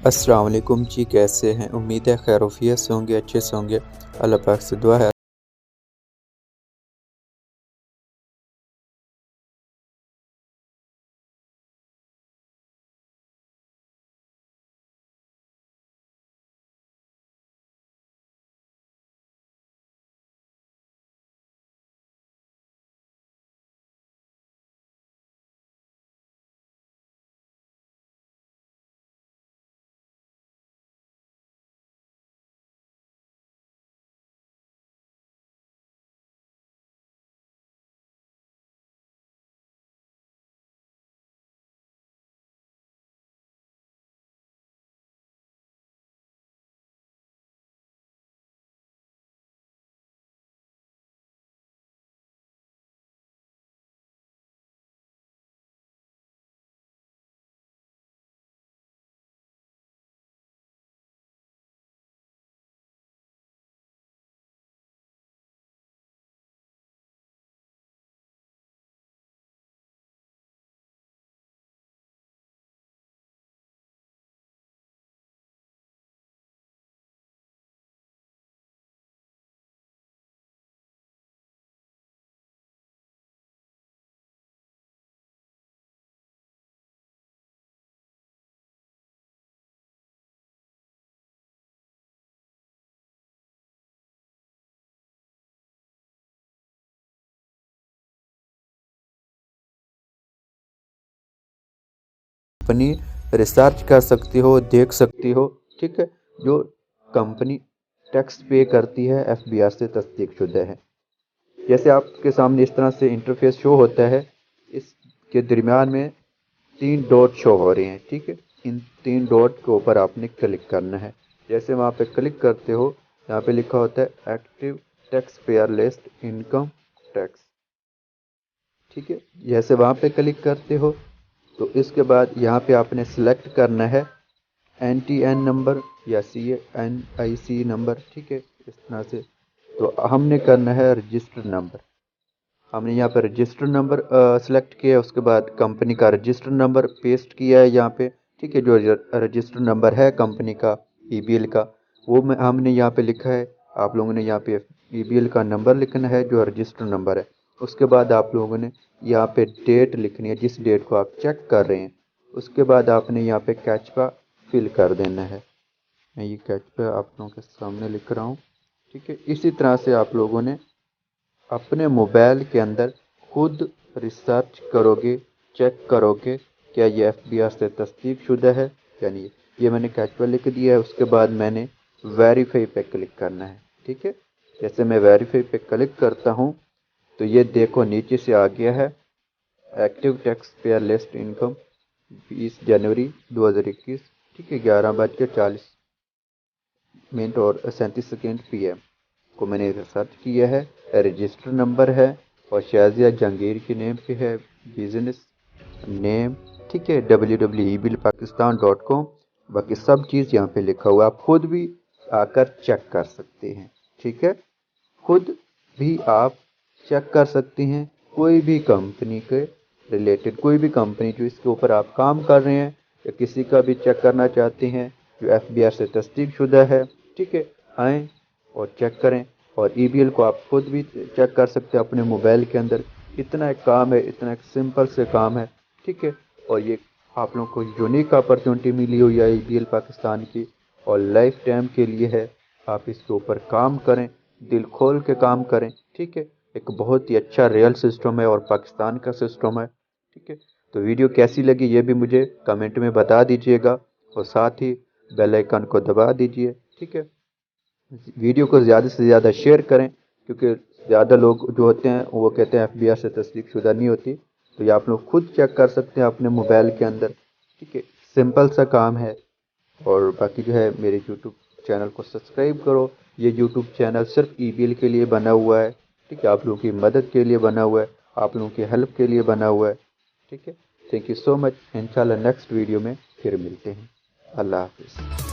अस्सलाम वालेकुम जी, कैसे हैं? उम्मीद है खैरियत से होंगे, अच्छे से होंगे। अल्लाह पाक से दुआ है। कंपनी रिसर्च कर सकती हो, देख सकती हो, ठीक है। जो कंपनी टैक्स पे करती है एफबीआर से तस्दीकशुदा है। जैसे आपके सामने इस तरह से इंटरफेस शो होता है। इसके दरमियान में 3 डॉट शो हो रहे हैं, ठीक है। इन 3 डॉट के ऊपर आपने क्लिक करना है। जैसे वहाँ पे क्लिक करते हो, यहाँ पे लिखा होता है active tax payer list income tax, ठीक है। जैसे वहाँ पे क्लिक करते हो तो इसके बाद यहाँ पे आपने सेलेक्ट करना है NTN नंबर या CNIC नंबर, ठीक है, इस तरह से। तो हमने करना है रजिस्टर नंबर। हमने यहाँ पर रजिस्टर नंबर सेलेक्ट किया है, उसके बाद कंपनी का रजिस्टर नंबर पेस्ट किया है यहाँ पे, ठीक है। जो रजिस्टर नंबर है कंपनी का EBL का, वो हमने यहाँ पे लिखा है। आप लोगों ने यहाँ पे EBL का नंबर लिखना है जो रजिस्टर नंबर है। उसके बाद आप लोगों ने यहाँ पे डेट लिखनी है, जिस डेट को आप चेक कर रहे हैं। उसके बाद आपने यहाँ पे कैचपा फिल कर देना है। मैं ये कैचपा आप लोगों के सामने लिख रहा हूँ, ठीक है। इसी तरह से आप लोगों ने अपने मोबाइल के अंदर खुद रिसर्च करोगे, चेक करोगे क्या ये एफबीआर से तस्दीकशुदा है या नहीं। ये मैंने कैचुअल लिख दिया है। उसके बाद मैंने वेरीफाई पे क्लिक करना है, ठीक है। जैसे मैं वेरीफाई पे क्लिक करता हूँ तो ये देखो नीचे से आ गया है active tax payer list income 20 जनवरी 2021, ठीक है, 11:40 और 37 PM को मैंने रिसर्च किया है। रजिस्टर नंबर है और शाजिया जहांगीर के नेम पे है, बिजनेस नेम, ठीक है, www.ebilpakistan.com। बाकी सब चीज़ यहाँ पे लिखा हुआ है, आप खुद भी आकर चेक कर सकते हैं, ठीक है। खुद भी आप चेक कर सकते हैं। कोई भी कंपनी के रिलेटेड, कोई भी कंपनी जो इसके ऊपर आप काम कर रहे हैं या किसी का भी चेक करना चाहते हैं जो एफबीआर से तस्दीकशुदा है, ठीक है, आएँ और चेक करें। और EBL को आप खुद भी चेक कर सकते हैं अपने मोबाइल के अंदर। इतना एक काम है, इतना एक सिंपल से काम है, ठीक है। और ये आप लोगों को यूनिक अपॉर्चुनिटी मिली हुई है EBL पाकिस्तान की, और लाइफ टाइम के लिए है। आप इसके ऊपर काम करें, दिल खोल के काम करें, ठीक है। एक बहुत ही अच्छा रियल सिस्टम है और पाकिस्तान का सिस्टम है, ठीक है। तो वीडियो कैसी लगी ये भी मुझे कमेंट में बता दीजिएगा, और साथ ही बेल आइकन को दबा दीजिए, ठीक है। वीडियो को ज़्यादा से ज़्यादा शेयर करें, क्योंकि ज़्यादा लोग जो होते हैं वो कहते हैं एफबीआर से तस्दीकशुदा नहीं होती। तो ये आप लोग खुद चेक कर सकते हैं अपने मोबाइल के अंदर, ठीक है। सिंपल सा काम है। और बाकी जो है मेरे यूट्यूब चैनल को सब्सक्राइब करो। ये यूट्यूब चैनल सिर्फ EBL के लिए बना हुआ है, ठीक है। आप लोगों की मदद के लिए बना हुआ है, आप लोगों की हेल्प के लिए बना हुआ है, ठीक है। Thank you so much. इंशाल्लाह नेक्स्ट वीडियो में फिर मिलते हैं। अल्लाह हाफिज़।